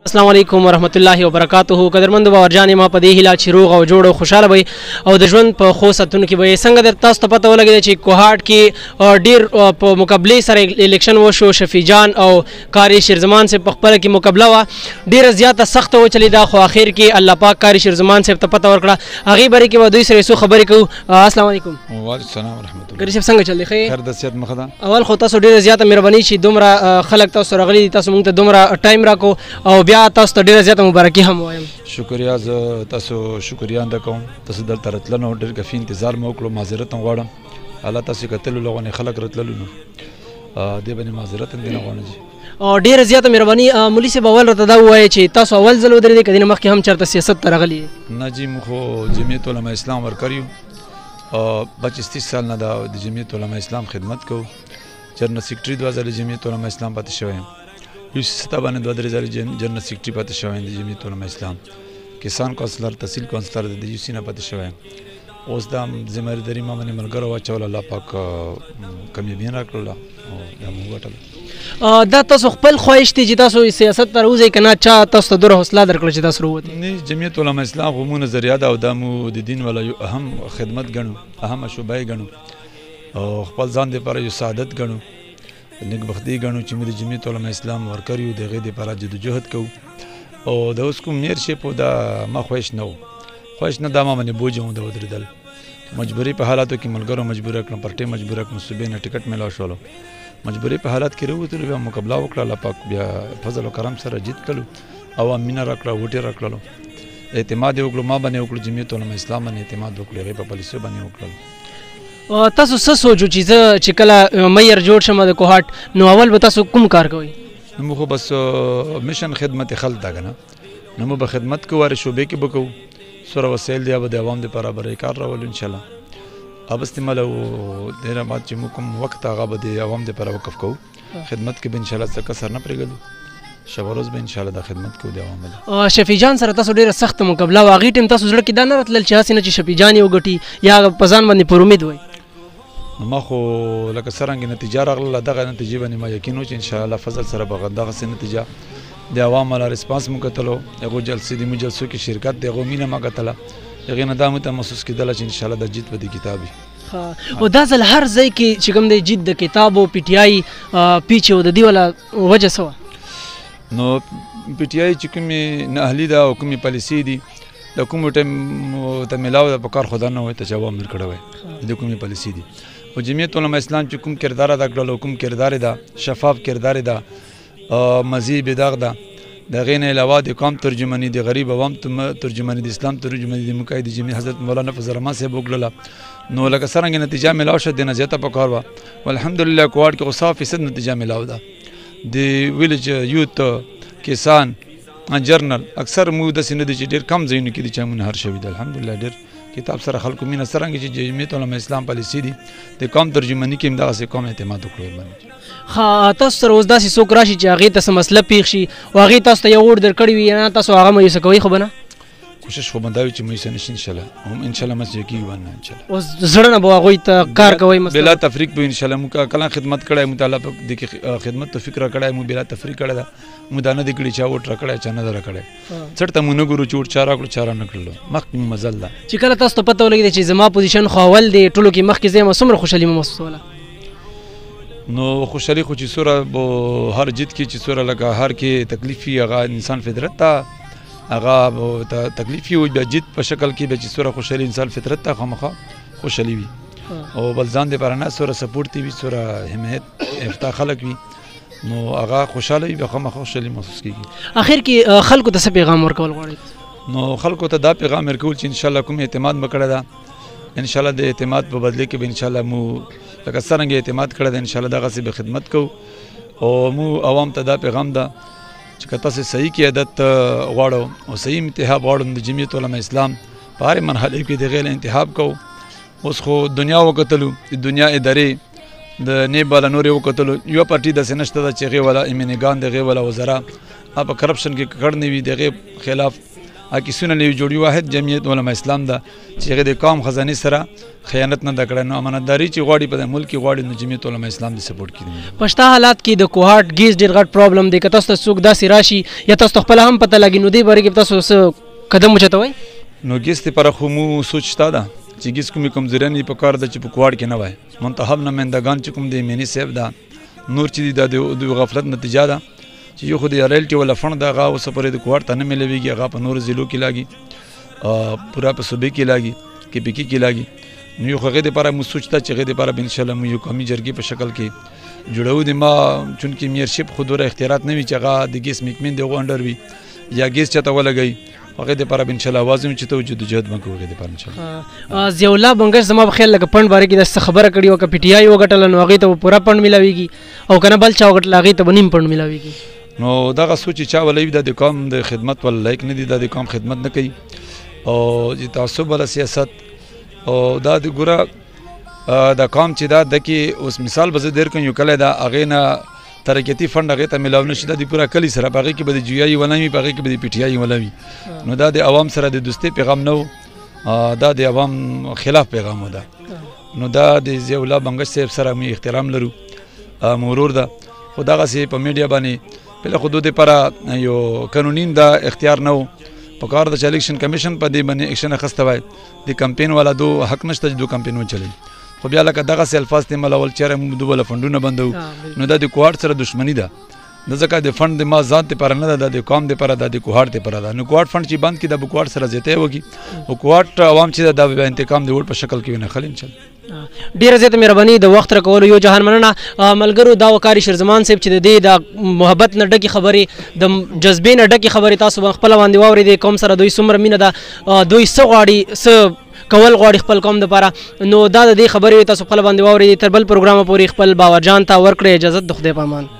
السلام علیکم ورحمۃ اللہ وبرکاتہ. قدرمند باورجانې ما په دې هیله چې روغ او جوړ او خوشحاله وي او د ژوند په ښو ساعتونو کې به څنګه در تاسو ته پته ولګېده چې کوهاټ کې ډېر په مقابلې سره الیکشن وشو. شفیع جان او قاری شیرزمان صاحب په خپله کې مقابله وه، ډېره زیاته سخته وچلېده، خو اخر کې الله پاک قاری شیرزمان صاحب ته پته ورکړه. هغې بارے کې به دوی سره څو خبرې کوو. السلام علیکم. وعلیکم السلام ورحمۃ اللہ. قاری صاحب څنګه چل دی؟ خیر د صحت مخه ده. اول خو تاسو ډېره زیاته مهرباني چې دومره خلک تاسو راغلي دي، تاسو موږ ته دومره ټایم راکو او بیا تاسو ته ډېره مبارکي هم وایم. شکریا، زه تاسو شکریا ادا کوم. تاسو دلته راتلنو ډېر کافي انتظار مو وکړو، معذرت هم غواړم. الله تاسو کتلو لغونې خلک راتللو نو دې باندې معذرت هم دینه غواړم. او ډېره زیاته مهرباني. مولي صاحب اول راته دا ووایه چې تاسو اول ځل ودرېدئ که دې نه مخکې هم چېرته سیاست ته راغلي یې؟ نه جي، موږ خو جمعیت علما اسلام ورکر یو. 25-30 سال نه د جمعیت علما اسلام خدمت کوو. جنرل سیکرټري 2 ځله جمعیت علما اسلام پاتې شوی یم. یو ستا باندې 2-3 ځله جنرل سیکرټري پاتې شوی یم د جمعیت علما اسلام. کسان کونسلر، تحصیل کونسلر د یو سی نه پاتې شوی یم. اوس دا ذمهداري ما باندې ملګرو واچوله، الله پاک کامیابي راکړله او دا مو وګټله. دا تاسو خپل خواهش دی چې تاسو سیاست ته راوځئ که نه چا تاسو ته دومره حوصله درکړه چې تاسو راووتئ؟ نه، جمعیت علما اسلام خو مو نظریه ده او دا مو د دین والا یو اهم خدمت ګڼو، اهمه شعبه یې ګڼو او خپل ځان دپاره یو سعادت ګڼو، نیکبختي ګڼو چې موږ د جمعیت علما اسلام ورکر یو، د هغې دپاره جدوجهد کوو. او د اوس کوم میر شی په دا ما خواهش نه و، خواهش نه دا ما باندې بوج هم د ودرېدل. مجبوري په حالاتو کې ملګرو مجبوره کړم، پارټۍ مجبوره کړم، صوبې نه ټکټ میلاو شولو. مجبوري په حالات کې راووتلو، بیا مقابله وکړه، الله پاک بیا فضل و کرم سره جیت کړو. عوام مینه راکړه، ووټې راکړلو، اعتماد یې وکړو، ما باندې وکړو، جمعیت علما اسلام باندې اعتماد وکړو، هغې په پالیسیو باندې وکړل. تاسو څه سوچو چې زه چې کله مئیر جوړ شم د کوهاټ نو اول به تاسو کوم کار کوئ؟ نو موږ خو بس مشن خدمت خلک ده که نه، نو موږ به خدمت کوو، هرې شعبې کې به کوو. سوره وسایل دی به د عوام دپاره برای کار راولو انشاءالله. اب استعمال او دینه بعد چې موږ کوم وخت هغه به د عوام دپاره وقف کوو. خدمت کې به انشاءالله څه کسر نه پرېږدو، شب و روز به انشاءالله دا خدمت کوو د عوام باندې. شفیع جان سره تاسو ډېره سخته مقابله وه، هغې ټیم تاسو زړه کې دا نه راتلل چې هسې نه چې شفیع جان یې وګټي یا په ځان باندې پر امید وایي؟ نو ما خو لکه څرنګې نتیجه راغله دغه نتیجې باندې ما یقین و چې انشاءالله فضل سره به دغسې نتیجه د عوام والا رسپانس مو کتلو، هغو جلسې د مو جلسو کې شرکت د هغو مینه ما کتله، هغې نه دا مو ته محسوس کېدله چې انشاءالله دا جیت به د کتاب وي. او دا ځل هر ځای کې چې کوم دی جیت د کتاب او پی ټي آی پیچ و د دې والا وجه څه وه؟ نو پی ټي آی چې کومې نااهلي ده او کومې پالیسۍ دي د کومو ټایم ته میلاو ده په کار خو دا نه وایي ته چې عوام میر کړی وای، د کومې پالیسۍ دي. او جمعیت علما اسلام چې کوم کردار ادا کړل او کوم کردار ده شفاف کردار ده، مزید بداغ ده، د هغې نه علاوه د قوم ترجماني، د غریب عوام ترجماني، د اسلام ترجماني، د مقاید جمعیت حضرت مولانا فضل الرحمن صاحب وکړله. نو لکه څرنګه نتیجه میلاو شوه د نه زیاته پکار وه. والحمدلله کوهاټ کې خو 100% نتیجه میلاو ده. د ویلج یوت، کسان، جرنل اکثر مو داسې نه دي چې ډېر کم ځایونو کې دي چې منحر شوي دي. الحمدلله ډېر کتاب سره خلکو مینه، څرنګه چې جمعیت علما اسلام پالیسي دي د قوم ترجماني کې هم دغسې قوم اعتماد وکړو باندې. تاسو سره اوس داسې څوک راشي چې هغې ته څه مسله پېښ شي او هغې تاسو ته یو ووټ درکړی وي یا نه تاسو هغه مایوسه کوئ خو به نه؟ کوشش خو به دا وي چې مایوسه نه شي انشاءالله، هم انشاءالله مسجد کېږي به نه انشاءالله. اوس زړه نه به هغوی ته کار کوئ بلا تفریق به انشاءالله. موږ کله خدمت کړی، موږ ته الله پاک د کې خدمت توفیق راکړی، موږ بلا تفریق کړی ده. موږ دا نه دی کړي چا ووټ راکړی چا نه ده راکړی، څټ ته موږ نه ګورو چې ووټ چا راکړو چا رانه کړلو، مخکې مو مزل ده. چې کله تاسو ته پته ولګېده چې زما پوزیشن خو اول دی ټولو کې مخکې زه یم، څومره خوشحالي مو محسوسوله؟ نو خوشحالي خو چې څومره به هر جد کې چې څومره لکه هر کې تکلیف وي هغه انسان فطرت ته هغه تکلیف وي، بیا جد په شکل کې به چې څومره خوشحالي انسان فطرت ته خامخا خوشحالي وي او بل ځان دپاره نه څومره سپورټ وي، څومره حمایت افتا خلک وي، نو هغه خوشحاله وي، بیا خامخا خوشحالي محسوس کېږي. اخر کې خلکو ته څه پیغام ورکول غواړئ؟ نو خلکو ته دا پیغام ورکول چې انشاءالله کوم اعتماد مو کړی ده، انشاءالله د اعتماد په بدله کې به انشاءالله مو لکه څرنګه اعتماد کړی ده انشاءالله دغسې به خدمت کوو. او مو عوام ته دا پیغام ده چې که تاسې صحیح قیادت غواړو او صحیح انتخاب غواړو نو د جمعیت علما اسلام په هرې مرحلې کې د هغې انتخاب کوو. اوس خو دنیا وکتلو، د دنیا ادارې د نیب والا نورې وکتلو، یوه پارټي داسې نشته ده چې هغې والا امینګان د هغې والا وزرا په کرپشن کې ککړ نه وي، د هغې خلاف کیسونه له جوړي واحد جمعیت علماء اسلام ده چې هغه د قوم خزانه سره خیانت نه د کړه نو امانتداري چې غواړي په ملک کې غواړي نو جمعیت علماء اسلام دې سپورټ کړي. پښتا حالات کې د کوهاټ ګیس ډېر غټ پرابلم دی که تاسو ته څوک داسې راشي یا تاسو خپل هم پته لګي نو دې باره کې تاسو څه قدم اوچتوئ؟ نو ګیس لپاره خو مو سوچ شته ده چې ګیس کومې کمزوري په کار ده چې په کوهاټ کې نه وای. منتخب نمایندګان چې کوم دی مینی صاحب ده نور چې د غفلت نتیجه ده چې یو خو د ریلټي ولا فند دغه اوس پرې د کوهاټ ته نه ملويږي هغه په نور ضلعو کې لاګي پورا په صوبې کې لاګي کې پکې کې لاګي نو یو هغه د لپاره مو سوچتا چې هغه د لپاره ان شاء الله مو یو قومي جرګې په شکل کې جوړو د ما چونکې میرشپ خود ور اختیارات نه وي چې هغه د ګیس میکمن دی غونډر وي یا ګیس چته ولګي هغه د لپاره ان شاء الله आवाज هم چې ته وجود جهاد مکو هغه د لپاره ان شاء الله. زیولا بنګش زما په خیال لکه پند باره کې د خبره کړي او ک پی ټی آی وګټل نو هغه ته پورا پند ملاويږي او کنه بل چا وګټل هغه ته نیم پند ملاويږي. نو دغه سوچ چا ولې د قوم د خدمت ول لایک نه دي د قوم خدمت نه کوي او چې تعصب ولا سیاست او دا د ګوره د قوم چې دا د کې اوس مثال به زه در کوم یو کله دا اغه نه ترقیتی فند هغه ته ملاو نشي د پورا کلی سره باغې کې به د جی آی ولوي باغې کې به د پی ټی آی ولوي نو دا د عوام سره د دوستۍ پیغام نو دا د عوام خلاف پیغام و ده نو دا د زیولا بنګش صاحب سره می احترام لرو مرور ده خو دغه سي په میډیا باندې په حدود لپاره یو قانونین دا اختیار نه په کار د الیکشن کمیشن په دې باندې اکشن اخسته وای د کمپین والا دو حق نشته چې دو کمپین وچلي خو بیا لکه دغه سي الفاظ ته ملول چیرې مو دوه فندونه بندو نو دا د کوهاټ سره دښمنی ده د ځکه د فند د ما ذات لپاره نه ده د قوم لپاره ده د کوهاټ لپاره ده نو کوهاټ فند چې بند کی د کوهاټ سره زیته وږي او کوهاټ عوام چې د انتقام دی ور په شکل کې نه خل ان شاء الله. ډیره زیاته مهرباني د وخت راکولو یو جهان مننه ملګرو دا وقاری شیرزمان صاحب چې د دې د محبت نه ډکې خبرې د جذبې نه ډکې خبرې تاسو خپل باندې واوري د قوم سره دوی څومره مینه ده دوی څه غواړي څه کول غواړي خپل قوم لپاره نو دا د دې خبرې تاسو خپل باندې واوري تر بل پروګرام پورې خپل باور جان ته ورکړئ اجازه د خدای په امان.